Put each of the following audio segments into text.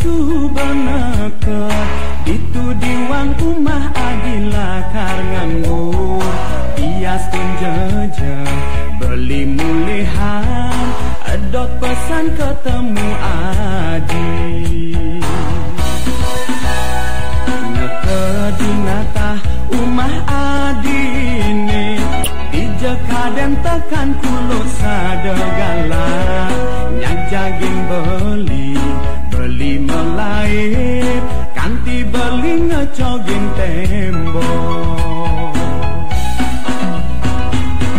subaneket itu diwang umah adila karngangur ias kunjeje beli mulihan edot pesan ketemu adi nekedinatah umah adine dijekaden tekan kulo sadegala nyak jaging beli melaip kanti beli ngecoging tembok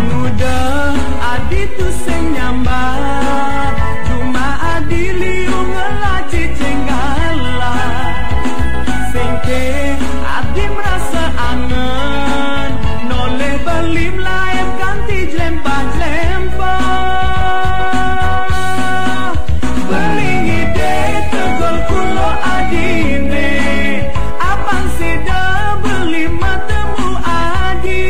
mudah adi tu sing nyambat cuma adi liu ngelaci cenggala singke adi merasa angen noleh beli melaip kanti jlempah-jlempah beli ngide tegol kulo adine apang sida beli matemu adi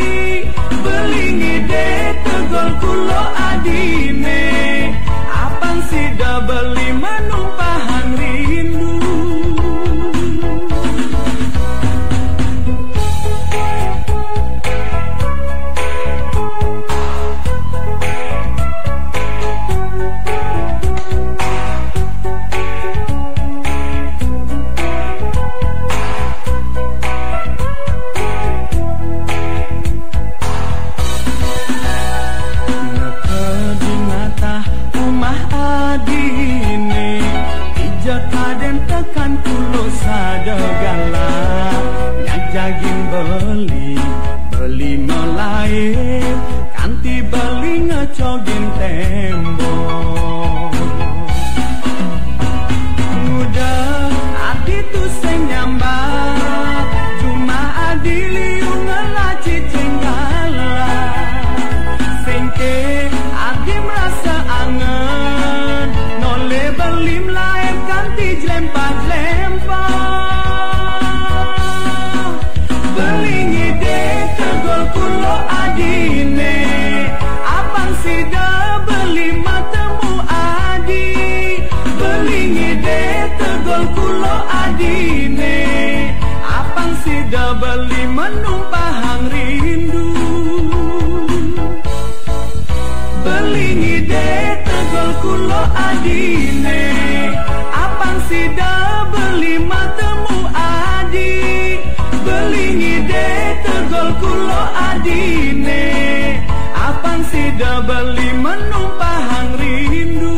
beli ngide tegol kulo adine apang sida beli menumpahan rindu sadegala nyak jaging beli melaip kanti beli ngecogin tembok mudah adi tu sing nyambat cuma adi liu ngelaci cenggala singke adi merasa angen noleh beli melaip kanti jlempah-jlempah beli ngide tegol kulo adine apang sida beli matemu adi beli ngide tegol kulo adine apang sida beli menumpahang rindu beli ngide tegol kulo adine apang sida beli matemu adi beli ngide tegol kulo adine apang sida beli menumpahang rindu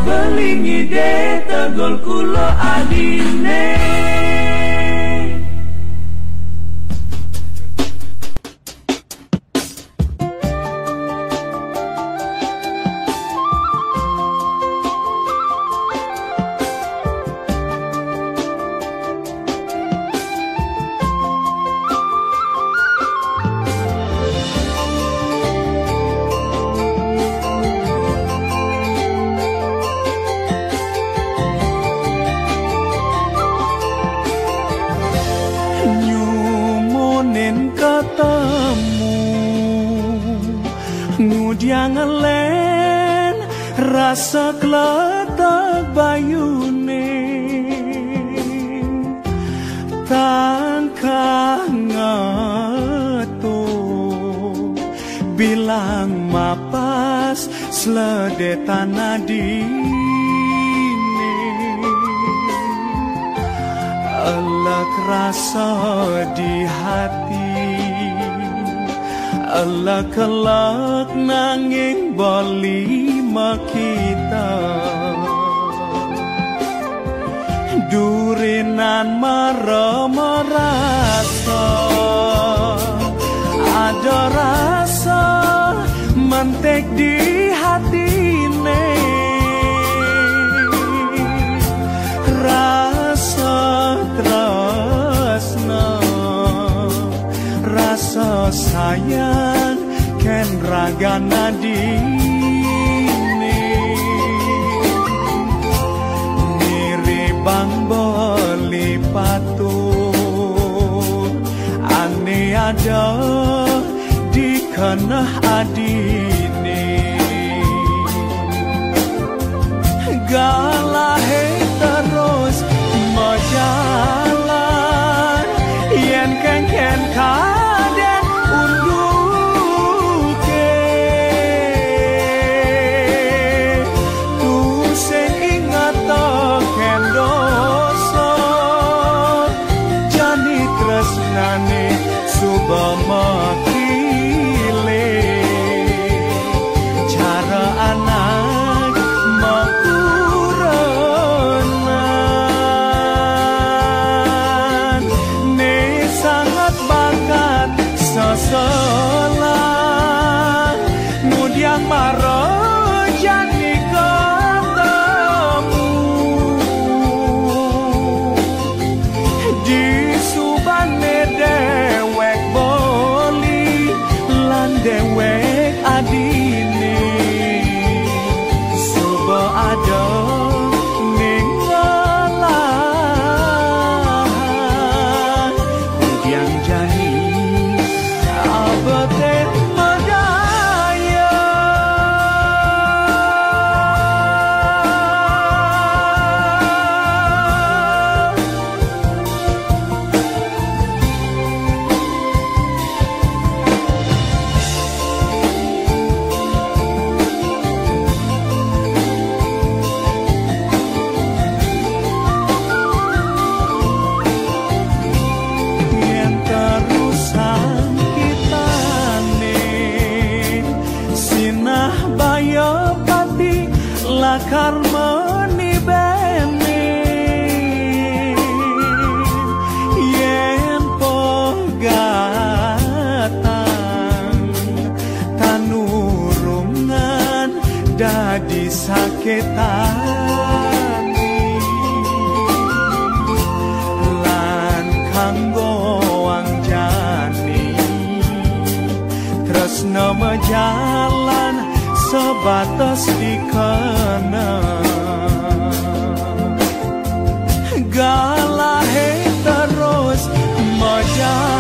beli ngide tegol kulo adine Ngudiang len rasa kletek bayune tangkah ngeto bilang mapas sledetan adine elek rasa di hati elek-elek nanging boli makita durinan marah-marasa ada rasa mentek di hatine rasa tresna rasa sayang ken raga nadine niribang beli patut ane ada di kenah adine saya pati lakar meni bene yen pegatan tanurungan dadi sakitan lan kanggo angjani tresna mejalan sebatas dikena galahe terus mejalan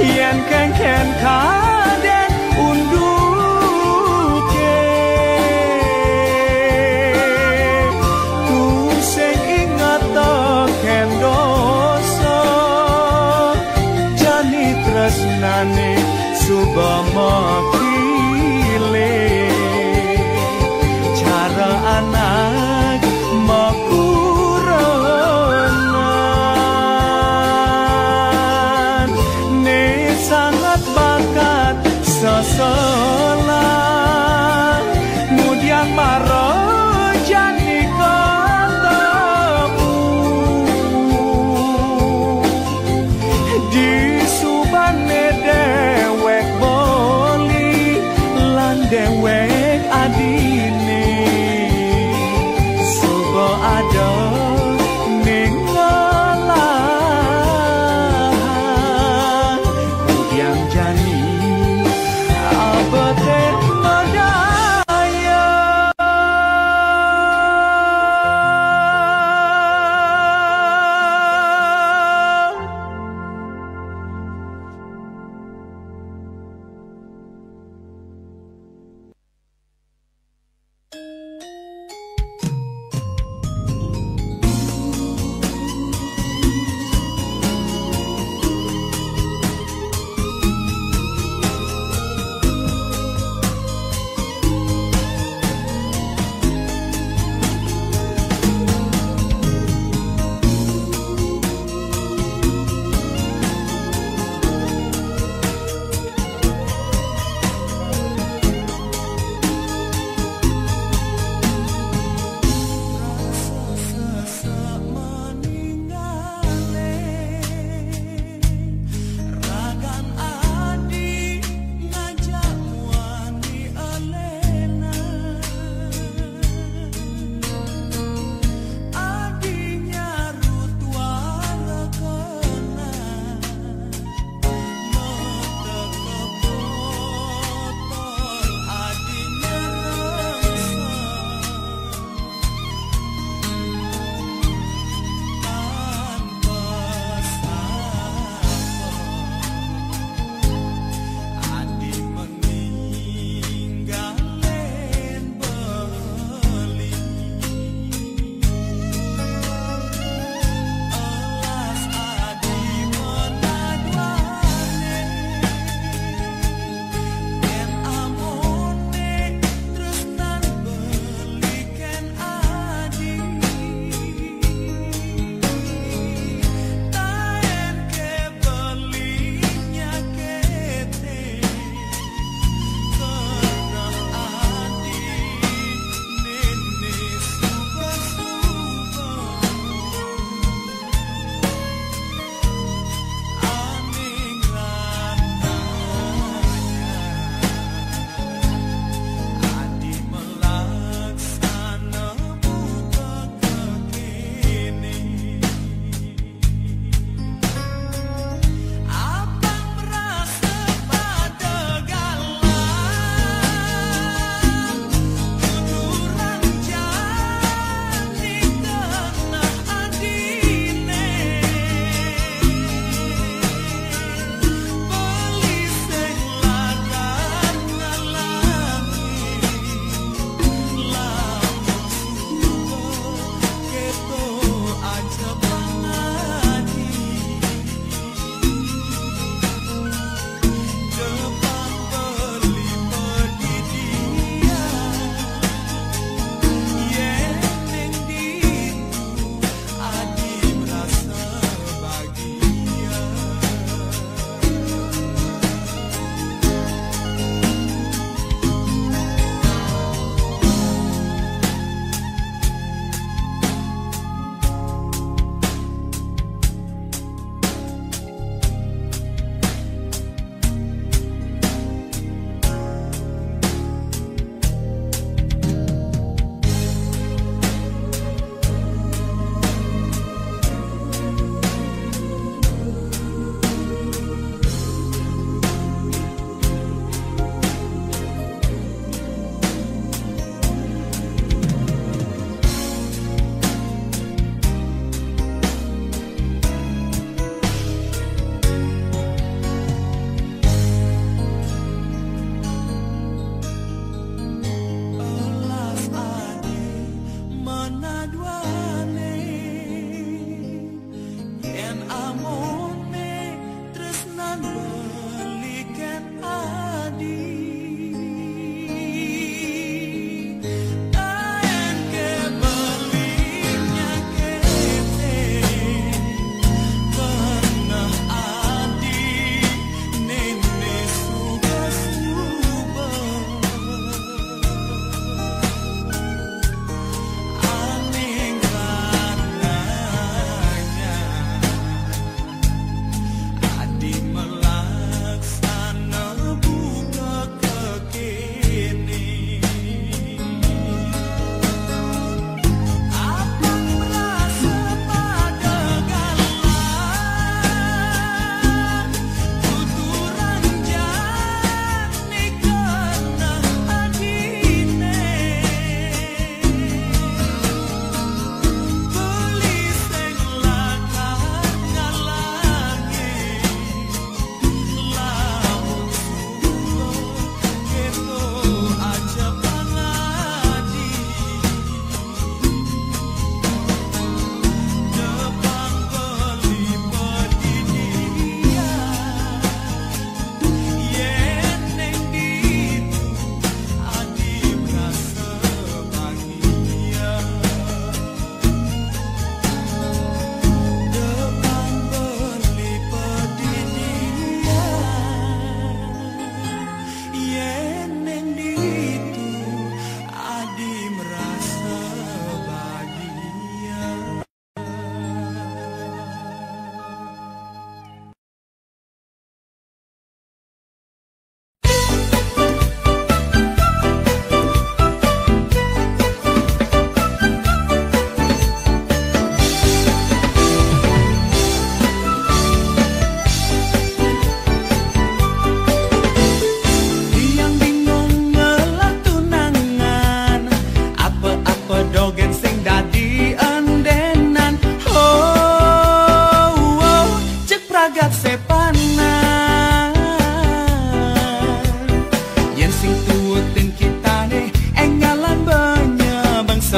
yen ken kaden unduke tu sing ingat ken dosa jani tresnane subama cara anak makurenan ne sangat bakat seselang kemudian marah jani ketemu di subane dewek boli lan dewek adine suba ada ning ngelahan kudiang jani abete medaya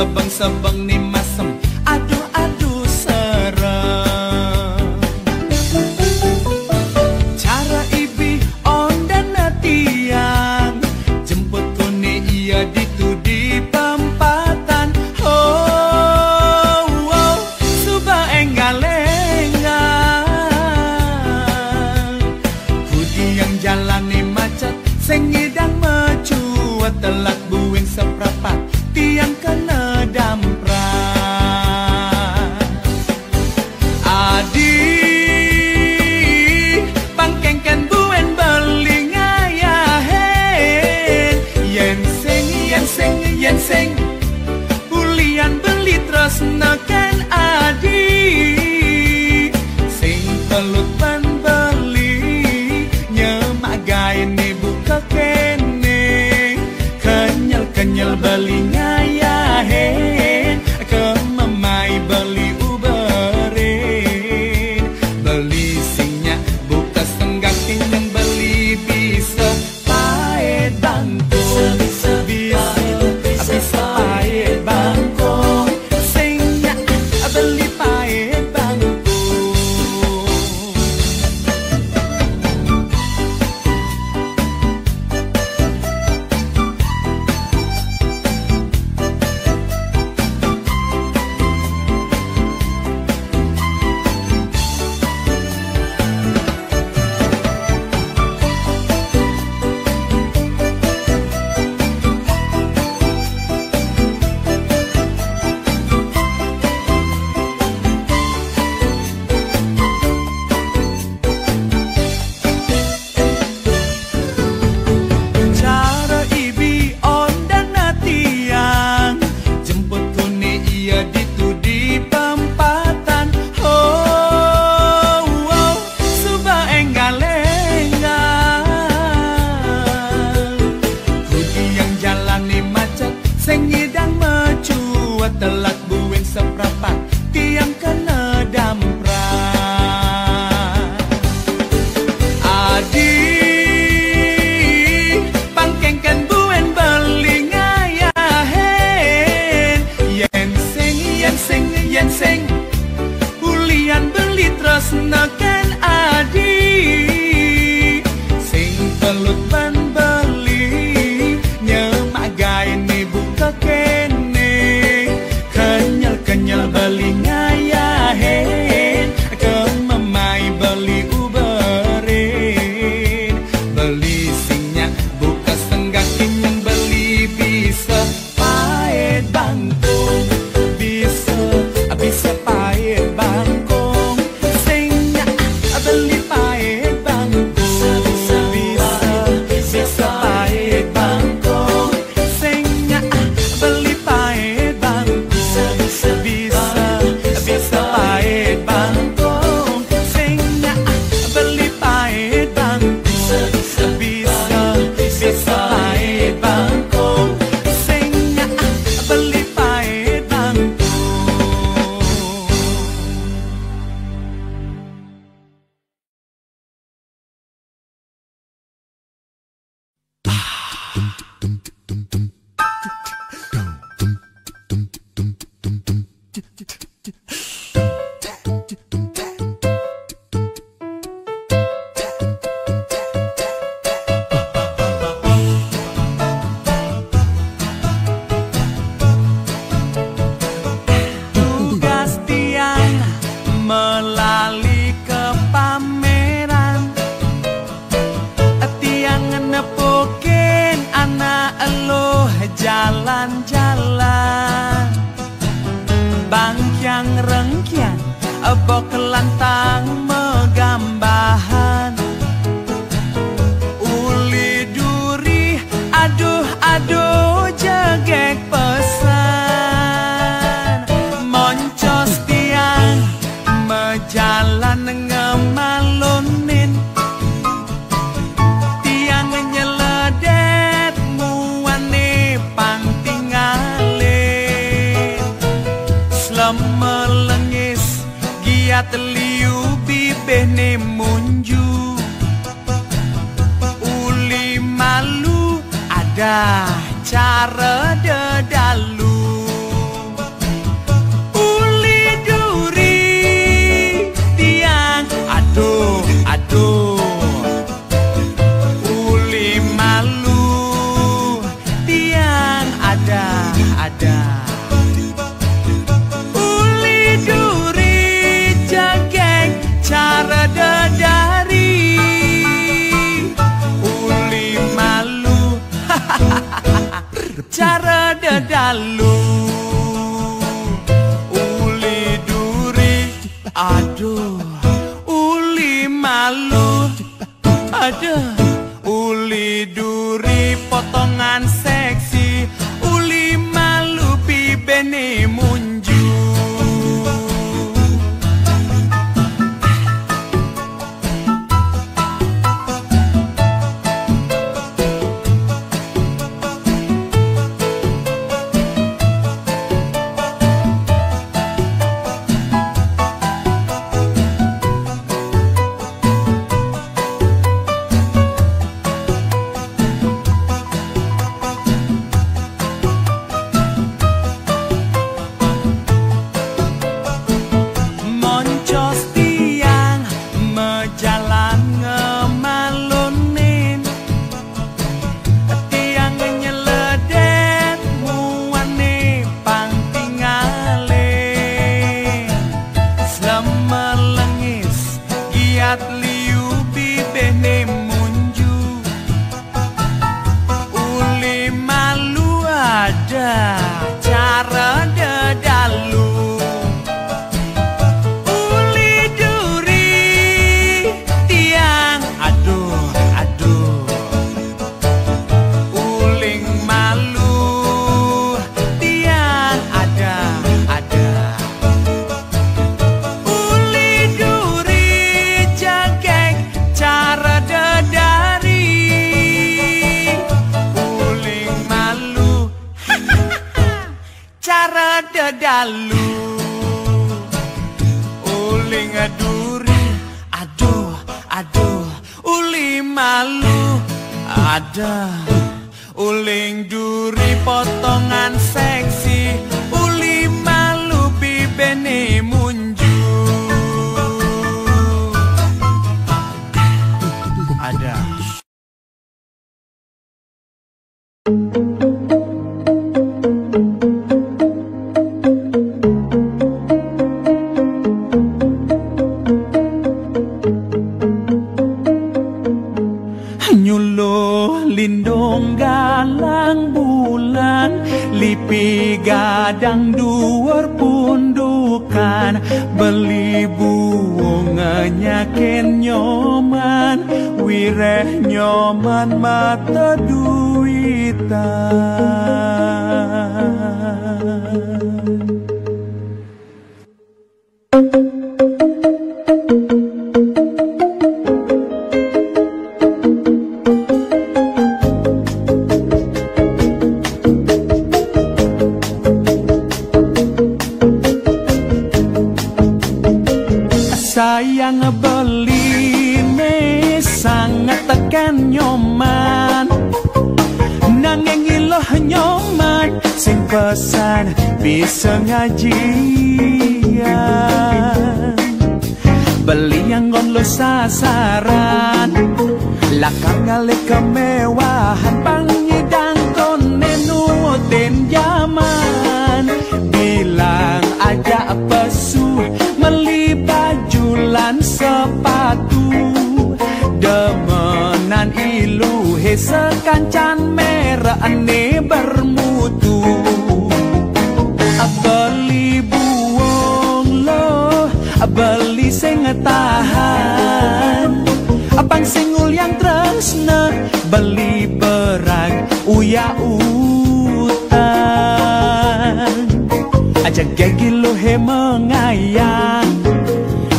sebeng-sebeng ni masem, aduh-aduh serem. Cara ibi ondan tiang, jemput kone ia ditu di pempatan. Oh, oh, suba enggal-enggal, kudi yang jalan ni macet, sing ngidang mecuat, telat buing seprapat, tiang kena damprat. Adi pangkengken buen beli ngayahen, yen sing bulian beli terus neken adi, sing pelut pan beli nyemagai ni buka kene, kenyal beli ngayahen, kemamai beli uberin, beli singnya buka senggak yang beli bisa paet bangku, bisa paet bangku, singnya beli paet bangku. Cara ibi ondan tiang, jemput kone ia ditu di pempatan. Oh, oh, suba enggal-enggal, kudi yang jalan ni macet, sing ngidang mecuat, telat buing seprapat, tiang kena damprat. Adi pangkengken buen beli ngayahen, yen sing bulian beli terus neken adi, sing pelut ban beli nyemagai ni buka kene, kenyal beli ngayahen, kemamai beli uberin, beli singnya buka senggak yang beli bisa paet bangkong, bisa paet bangkong, singnya beli paet bangkong, bisa paet bangkong, singnya beli paet bangkong, bisa paet bangkong, singnya beli paet bangkong, bisa paet bangkong, singnya beli paet bangkong. Tugas tiang melali ke pameran, tiang nepukin anak eluh jalan-jalan, bangkyang rengkyang bok lantang megambahan, uli duri aduh jegek pesan, moncos tiang mejalan ngemalunin, tiang nyeledet muane pang tinggalin, selemelengis giat liu bibih ne munju, uli malu ada cara dedalu. ada. Uli duri jageng cara dadari, uli malu cara dadalu, uli duri aduh, uli malu ada, uli duri potongan seksi, uli malu bibene munju. Dalu uling duri aduh aduh, uli malu ada, uling duri potongan seksi, uli malu bibene munju ada. Lindung galang bulan, lipi gadang duur pundukan, beli buung nyakin nyoman, wireh nyoman mata duitan. Sayang beli ne sangat tekan nyoman, nanging iloh nyoman sing pesan bisa ngajian. Beli yang lo sasaran, lakar ngale kemewahan pangidang kone nutin zaman. Bilang aja pesu meli bajulan sepatu, demenan iluhe sekancan merah ane bermutu. Beli buong lo, beli sing tahan, abang singul yang tresna, beli berang uya utang. Aja gigi lo he mengayang,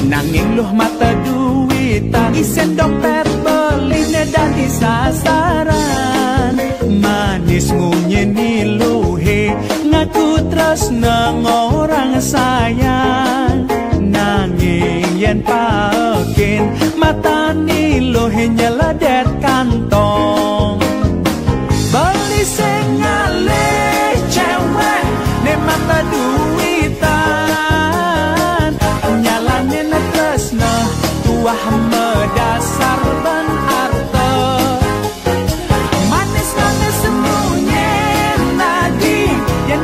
nanging lo mata duitan, isen dompet beli nedan di sasaran. Manis ngunyeni lo he, ngaku tresna orang sayang, nanging yen pakin mata ni lo he nyeladet kantong. Beli sing ngalih cewek ne mata duitan, nyalane tresna tuah medasar ben arta. Manis manis semuanya nadi yang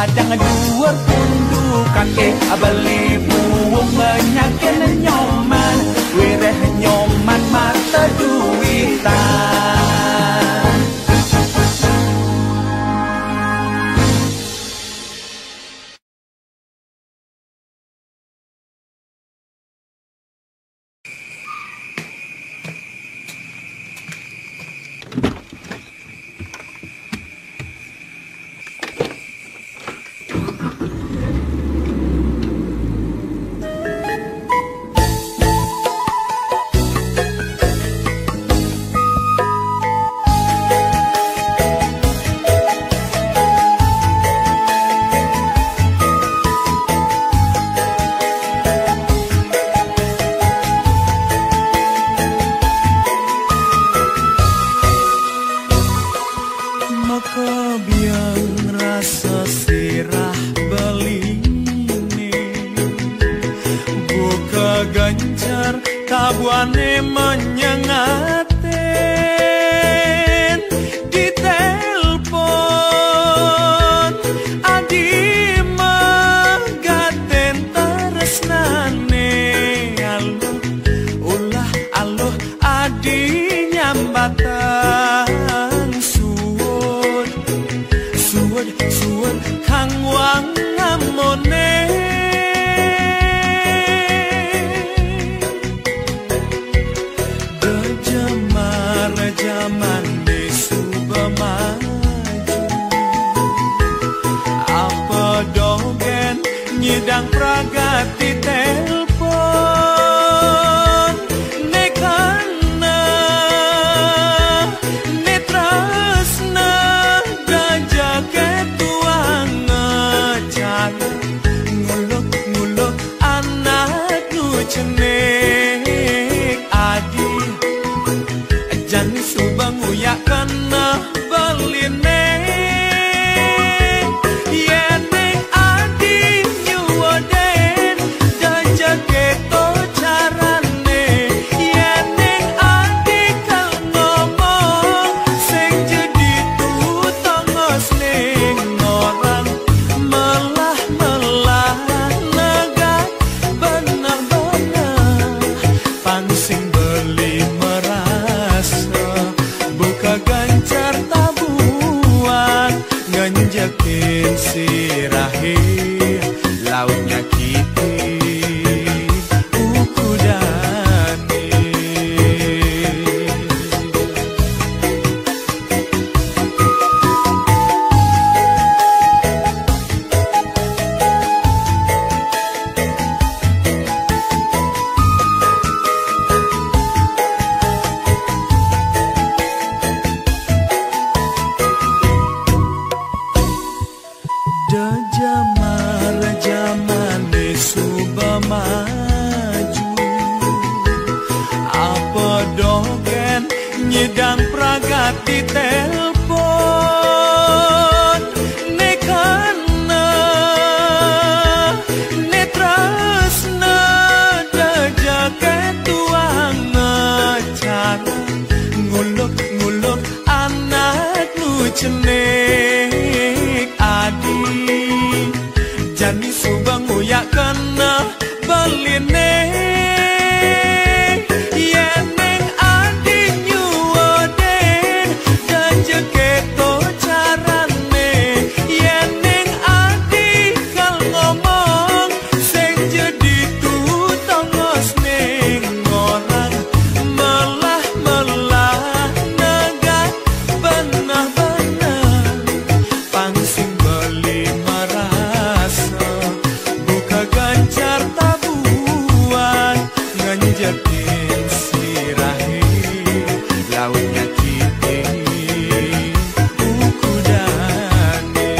kadang dhuwur pundukan abali buwung menyakin nyoman wireh nyoman mata duwitan tabuane menyengatin di telpon adi magaten tresnane aloh ulah aloh adi nyambatan suwun suwun suwun kang wang ngamone zaman disuba maju apa dogen nyidang pragati telpon nekana netrasna gajah ketuang cara nguluk-nguluk anak nu cenik adi jani subang uyak kena beline yeneng adi nyuwoden dan jageto carane yeneng adi kal ngomong sing jadi tutongos ning orang melah-melah negak benar-benar pangsing beli buka gancar tabuan ngenjekin sirahi lautnya kiti ukudani zaman disuba maju apa dogen nyidang pragati telpon nekana netrasna gajah ketuang cara nguluk-nguluk anak nu cenik adi jani subang uyak kena beline yeneng adi nyuwoden dan jeketo carane yeneng adi kal ngomong sing jadi tutongos ning orang melah-melah negak benar-benar pangsing beli merasa buka gancar tabuan nganjakin sirahi lautnya kiti ukudani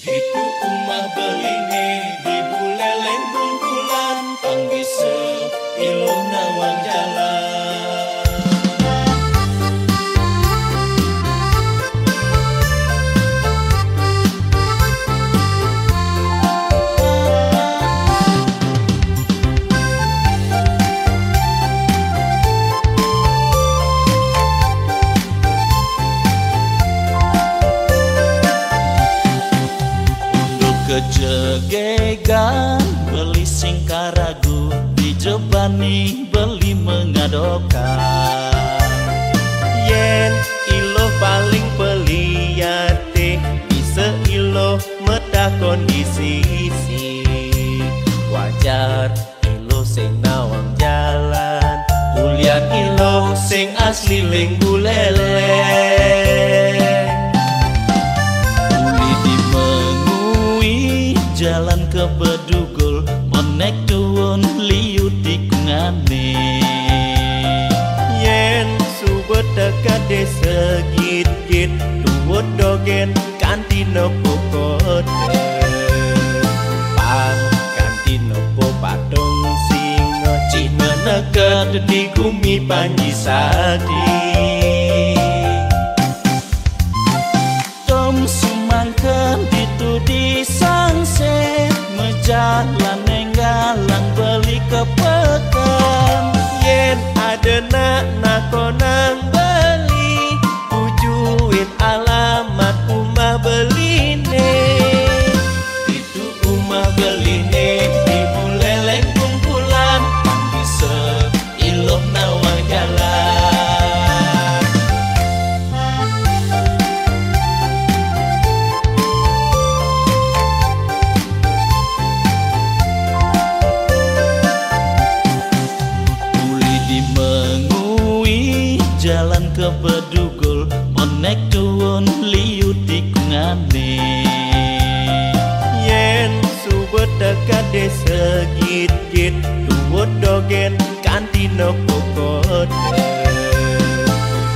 Itu umah beline di buleleng bungkulan panggise iluh nawang jalan. Kejegegan beli singkaragu dijebani beli mengadopkan. Yen ilo paling peliate bisa ilo meta kondisi wajar ilo sing nawang jalan ulian ilo sing asli ling buleleng. Jalan ke Bedugul monek tuwun liu tikungane. Yen subet dekat desa git-git tuwut dogen kanti nopo kode. Pang kanti nopo patung singo Cina nekat di gumi panji sadi. Tom sumangken itu di sangset mejalan nenggalang beli ke pekan. Yen ada nak konang beli tujuin alamat umah beline. Itu umah beline di buleleng kumpulan bisa iloh nawang jalan. Jalan ke Bedugul monek tuwun liu tikungane. Yen subet dekat desa git-git tuwut dogen kanti nopo kode.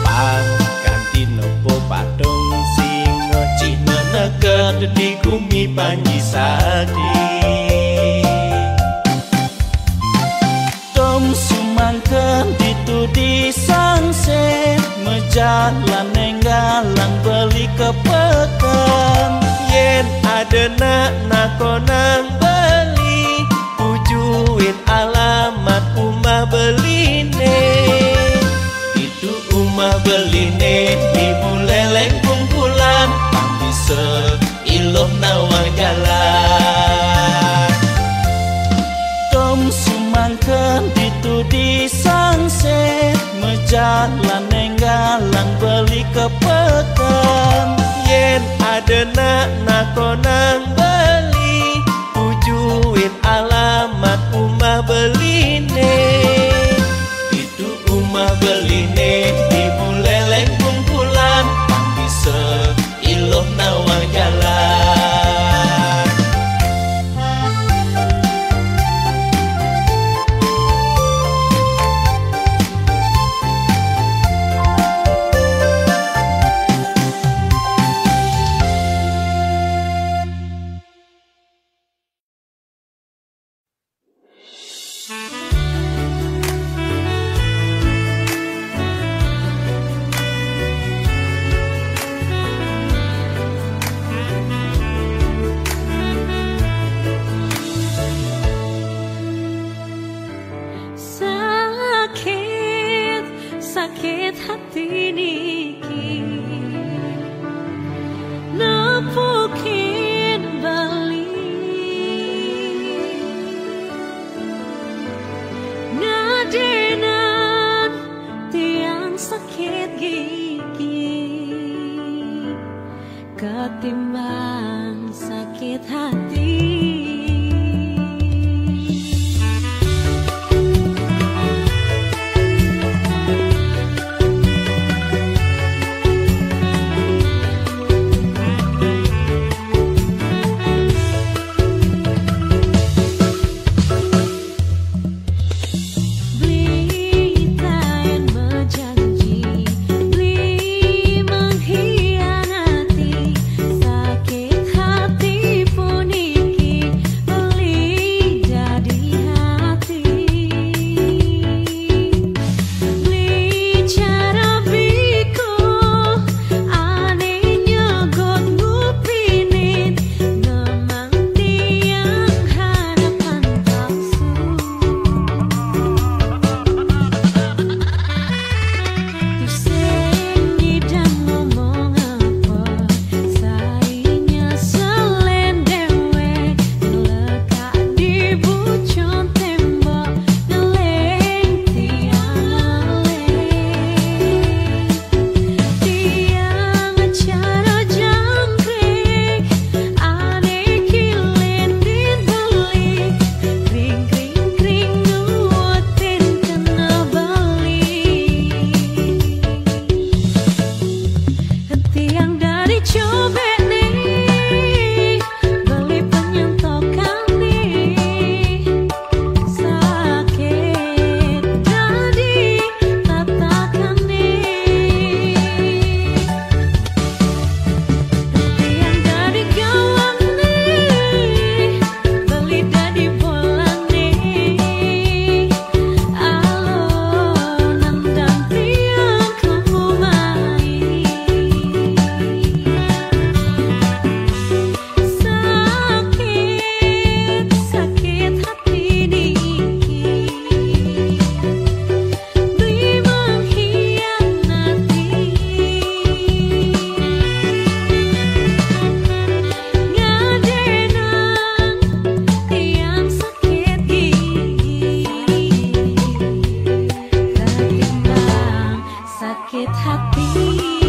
Pang kanti nopo patung singo Cina nekat di gumi panji sadi. Tom sumangken itu di sangset mejalan nenggalang beli ke pekan. Yen ada nak konang beli tujuin alamat umah beline. Itu umah beline di buleleng kumpulan bisa iloh nawang jalan. Tom sumangken itu di sangset mejalan nenggalang beli ke pekan. Yen ada nak konang beli tujuin alamat umah beline. Itu umah beline di buleleng kumpulan bisa iloh nawang jalan. Sakit hati niki nepukin bali ngadenan tiang sakit gigi ketimbang sakit hati. hati